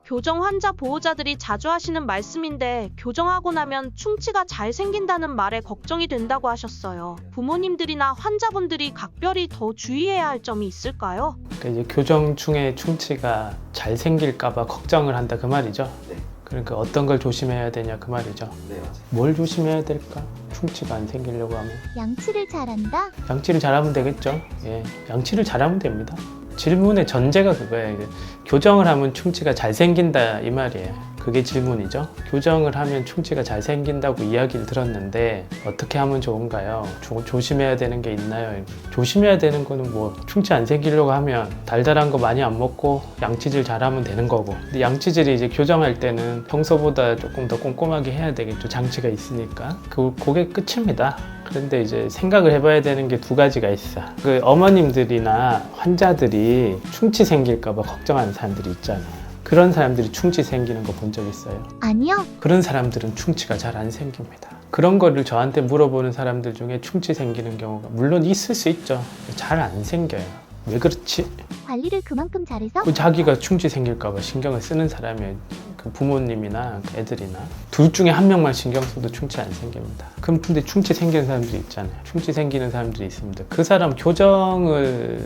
교정 환자 보호자들이 자주 하시는 말씀인데 교정하고 나면 충치가 잘 생긴다는 말에 걱정이 된다고 하셨어요. 부모님들이나 환자분들이 각별히 더 주의해야 할 점이 있을까요? 그러니까 이제 교정 중에 충치가 잘 생길까봐 걱정을 한다 그 말이죠. 네. 그러니까 어떤 걸 조심해야 되냐 그 말이죠. 네, 맞아요. 뭘 조심해야 될까? 충치가 안 생기려고 하면 양치를 잘한다? 양치를 잘하면 되겠죠. 예, 양치를 잘하면 됩니다. 질문의 전제가 그거예요. 교정을 하면 충치가 잘 생긴다 이 말이에요. 그게 질문이죠. 교정을 하면 충치가 잘 생긴다고 이야기를 들었는데 어떻게 하면 좋은가요? 조심해야 되는 게 있나요? 조심해야 되는 거는 뭐 충치 안 생기려고 하면 달달한 거 많이 안 먹고 양치질 잘하면 되는 거고, 근데 양치질이 이제 교정할 때는 평소보다 조금 더 꼼꼼하게 해야 되겠죠. 장치가 있으니까. 그게 끝입니다. 그런데 이제 생각을 해봐야 되는 게 두 가지가 있어. 그 어머님들이나 환자들이 충치 생길까봐 걱정하는 사람들이 있잖아요. 그런 사람들이 충치 생기는 거 본 적 있어요? 아니요. 그런 사람들은 충치가 잘 안 생깁니다. 그런 거를 저한테 물어보는 사람들 중에 충치 생기는 경우가 물론 있을 수 있죠. 잘 안 생겨요. 왜 그렇지? 관리를 그만큼 잘해서? 자기가 충치 생길까봐 신경을 쓰는 사람이 그 부모님이나 애들이나 둘 중에 한 명만 신경 써도 충치 안 생깁니다. 그럼 근데 충치 생기는 사람들이 있잖아요. 충치 생기는 사람들이 있습니다. 그 사람 교정을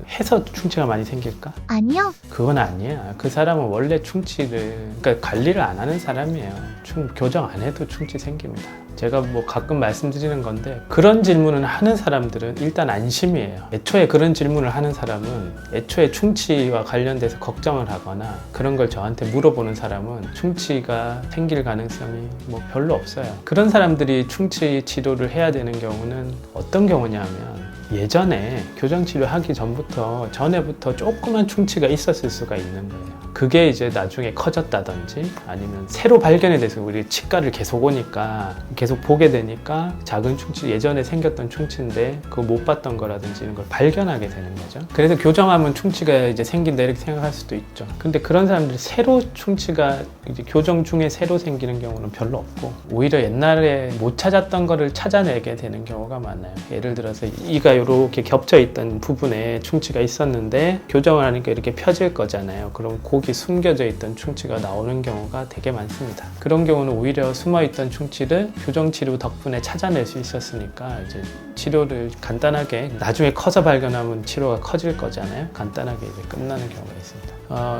해서 충치가 많이 생길까? 아니요. 그건 아니야. 그 사람은 원래 그러니까 관리를 안 하는 사람이에요. 교정 안 해도 충치 생깁니다. 제가 뭐 가끔 말씀드리는 건데, 그런 질문을 하는 사람들은 일단 안심이에요. 애초에 그런 질문을 하는 사람은 애초에 충치와 관련돼서 걱정을 하거나 그런 걸 저한테 물어보는 사람은 충치가 생길 가능성이 뭐 별로 없어요. 그런 사람들이 충치 치료를 해야 되는 경우는 어떤 경우냐면, 예전에 교정치료 하기 전에부터 조그만 충치가 있었을 수가 있는 거예요. 그게 이제 나중에 커졌다든지 아니면 새로 발견이 돼서 우리 치과를 계속 오니까 계속 보게 되니까 작은 충치, 예전에 생겼던 충치인데 그거 못 봤던 거라든지 이런 걸 발견하게 되는 거죠. 그래서 교정하면 충치가 이제 생긴다 이렇게 생각할 수도 있죠. 근데 그런 사람들이 새로 충치가 이제 교정 중에 새로 생기는 경우는 별로 없고, 오히려 옛날에 못 찾았던 거를 찾아내게 되는 경우가 많아요. 예를 들어서 이가 이렇게 겹쳐 있던 부분에 충치가 있었는데 교정을 하니까 이렇게 펴질 거잖아요. 그럼 거기 숨겨져 있던 충치가 나오는 경우가 되게 많습니다. 그런 경우는 오히려 숨어 있던 충치를 교정 치료 덕분에 찾아낼 수 있었으니까 이제 치료를 간단하게, 나중에 커서 발견하면 치료가 커질 거잖아요. 간단하게 이제 끝나는 경우가 있습니다.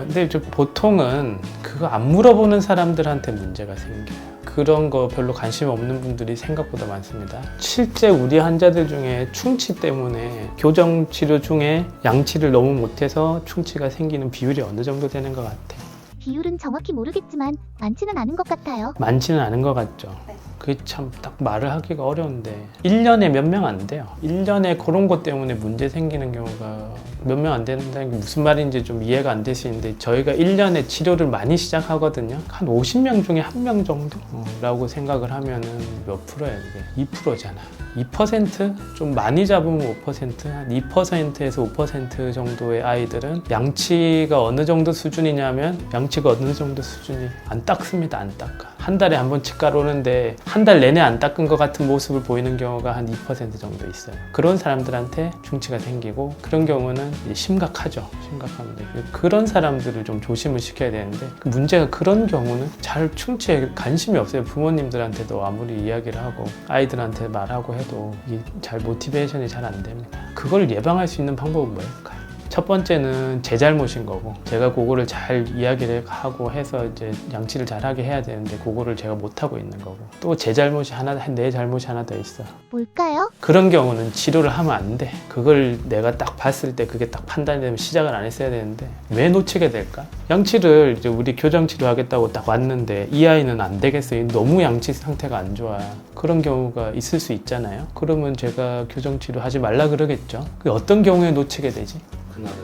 근데 이제 보통은 그거 안 물어보는 사람들한테 문제가 생겨요. 그런 거 별로 관심 없는 분들이 생각보다 많습니다. 실제 우리 환자들 중에 충치 때문에 교정 치료 중에 양치를 너무 못해서 충치가 생기는 비율이 어느 정도 되는 것 같아요? 비율은 정확히 모르겠지만 많지는 않은 것 같아요. 많지는 않은 것 같죠. 그게 참 딱 말을 하기가 어려운데 1년에 몇 명 안 돼요. 1년에 그런 것 때문에 문제 생기는 경우가 몇 명 안 된다는 게 무슨 말인지 좀 이해가 안 되시는데, 저희가 1년에 치료를 많이 시작하거든요. 한 50명 중에 1명 정도? 라고 생각을 하면은 몇 프로예요? 이게 2%잖아. 2%? 좀 많이 잡으면 5%? 한 2%에서 5% 정도의 아이들은 양치가 어느 정도 수준이냐면, 양치가 어느 정도 수준이 안 닦습니다. 안 닦아. 한 달에 한 번 치과를 오는데 한 달 내내 안 닦은 것 같은 모습을 보이는 경우가 한 2% 정도 있어요. 그런 사람들한테 충치가 생기고, 그런 경우는 심각하죠. 심각합니다. 그런 사람들을 좀 조심을 시켜야 되는데, 문제가 그런 경우는 잘 충치에 관심이 없어요. 부모님들한테도 아무리 이야기를 하고 아이들한테 말하고 해도 이게 잘 모티베이션이 잘 안 됩니다. 그걸 예방할 수 있는 방법은 뭘까요? 첫 번째는 제 잘못인 거고, 제가 그거를 잘 이야기를 하고 해서 이제 양치를 잘하게 해야 되는데 그거를 제가 못하고 있는 거고, 또 제 잘못이 내 잘못이 하나 더 있어. 뭘까요? 그런 경우는 치료를 하면 안 돼. 그걸 내가 딱 봤을 때 그게 딱 판단이 되면 시작을 안 했어야 되는데 왜 놓치게 될까? 양치를 이제 우리 교정 치료하겠다고 딱 왔는데 이 아이는 안 되겠어요. 너무 양치 상태가 안 좋아. 그런 경우가 있을 수 있잖아요. 그러면 제가 교정 치료 하지 말라 그러겠죠. 어떤 경우에 놓치게 되지? 그날은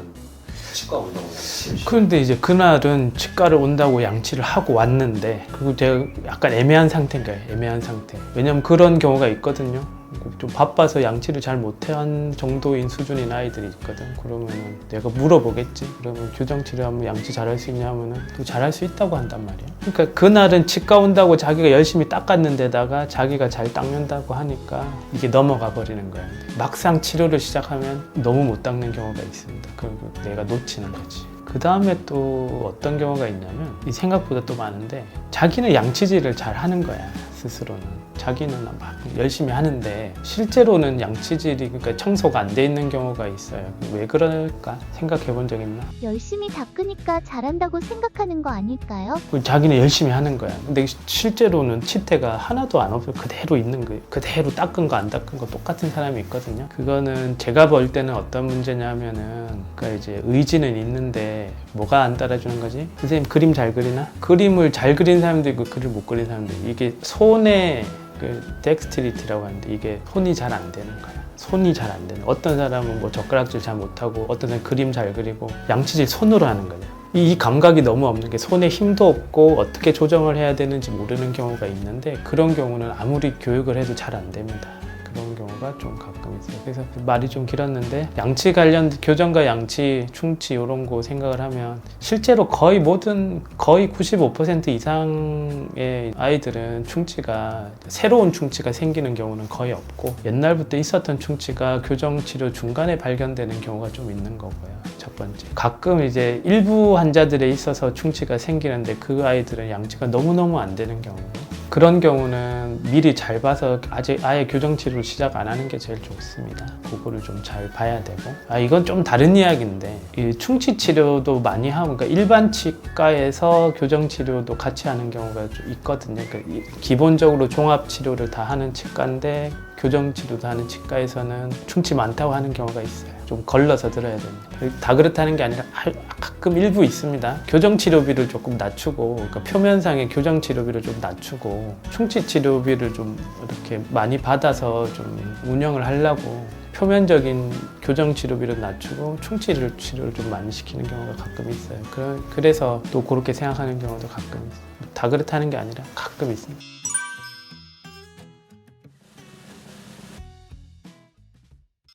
치과 온다고 양치. 그런데 이제 그날은 치과를 온다고 양치를 하고 왔는데, 그리고 제가 약간 애매한 상태인 거예요. 애매한 상태. 왜냐면 그런 경우가 있거든요. 좀 바빠서 양치를 잘 못한 정도인 수준인 아이들이 있거든. 그러면은 내가 물어보겠지. 그러면 교정 치료하면 양치 잘할 수 있냐 하면은 또 잘할 수 있다고 한단 말이야. 그러니까 그날은 치과 온다고 자기가 열심히 닦았는 데다가 자기가 잘 닦는다고 하니까 이게 넘어가 버리는 거야. 막상 치료를 시작하면 너무 못 닦는 경우가 있습니다. 그리고 내가 놓치는 거지. 그 다음에 또 어떤 경우가 있냐면 이 생각보다 또 많은데 자기는 양치질을 잘 하는 거야 스스로는. 자기는 막 열심히 하는데 실제로는 양치질이 그러니까 청소가 안 돼 있는 경우가 있어요. 왜 그럴까 생각해 본 적 있나? 열심히 닦으니까 잘한다고 생각하는 거 아닐까요? 자기는 열심히 하는 거야. 근데 실제로는 치태가 하나도 안 없어. 그대로 있는 거예요. 그대로 닦은 거 안 닦은 거 똑같은 사람이 있거든요. 그거는 제가 볼 때는 어떤 문제냐면은 그러니까 이제 의지는 있는데 뭐가 안 따라주는 거지? 선생님 그림 잘 그리나? 그림을 잘 그리는 사람도 있고 그림 못 그리는 사람도 있고 이게 손의 그 덱스트리티라고 하는데 이게 손이 잘 안 되는 거야. 손이 잘 안 되는. 어떤 사람은 뭐 젓가락질 잘 못하고 어떤 사람은 그림 잘 그리고 양치질 손으로 하는 거냐. 이 감각이 너무 없는 게 손에 힘도 없고 어떻게 조정을 해야 되는지 모르는 경우가 있는데 그런 경우는 아무리 교육을 해도 잘 안 됩니다. 그런 경우가 좀 가끔 있어요. 그래서 말이 좀 길었는데 양치 관련 교정과 양치, 충치 이런 거 생각을 하면 실제로 거의 95% 이상의 아이들은 충치가 새로운 충치가 생기는 경우는 거의 없고 옛날부터 있었던 충치가 교정 치료 중간에 발견되는 경우가 좀 있는 거고요. 첫 번째. 가끔 이제 일부 환자들에 있어서 충치가 생기는데 그 아이들은 양치가 너무너무 안 되는 경우. 그런 경우는 미리 잘 봐서 아예 교정 치료를 시작 안 하는 게 제일 좋습니다. 그거를 좀 잘 봐야 되고. 이건 좀 다른 이야기인데 이 충치 치료도 많이 하고 그러니까 일반 치과에서 교정 치료도 같이 하는 경우가 좀 있거든요. 그러니까 기본적으로 종합 치료를 다 하는 치과인데 교정 치료도 하는 치과에서는 충치 많다고 하는 경우가 있어요. 좀 걸러서 들어야 됩니다. 다 그렇다는 게 아니라 가끔 일부 있습니다. 교정 치료비를 조금 낮추고 그러니까 표면상의 교정 치료비를 좀 낮추고 충치 치료비를 좀 이렇게 많이 받아서 좀 운영을 하려고 표면적인 교정 치료비를 낮추고 충치 치료를 좀 많이 시키는 경우가 가끔 있어요. 그래서 또 그렇게 생각하는 경우도 가끔 있어요. 다 그렇다는 게 아니라 가끔 있습니다.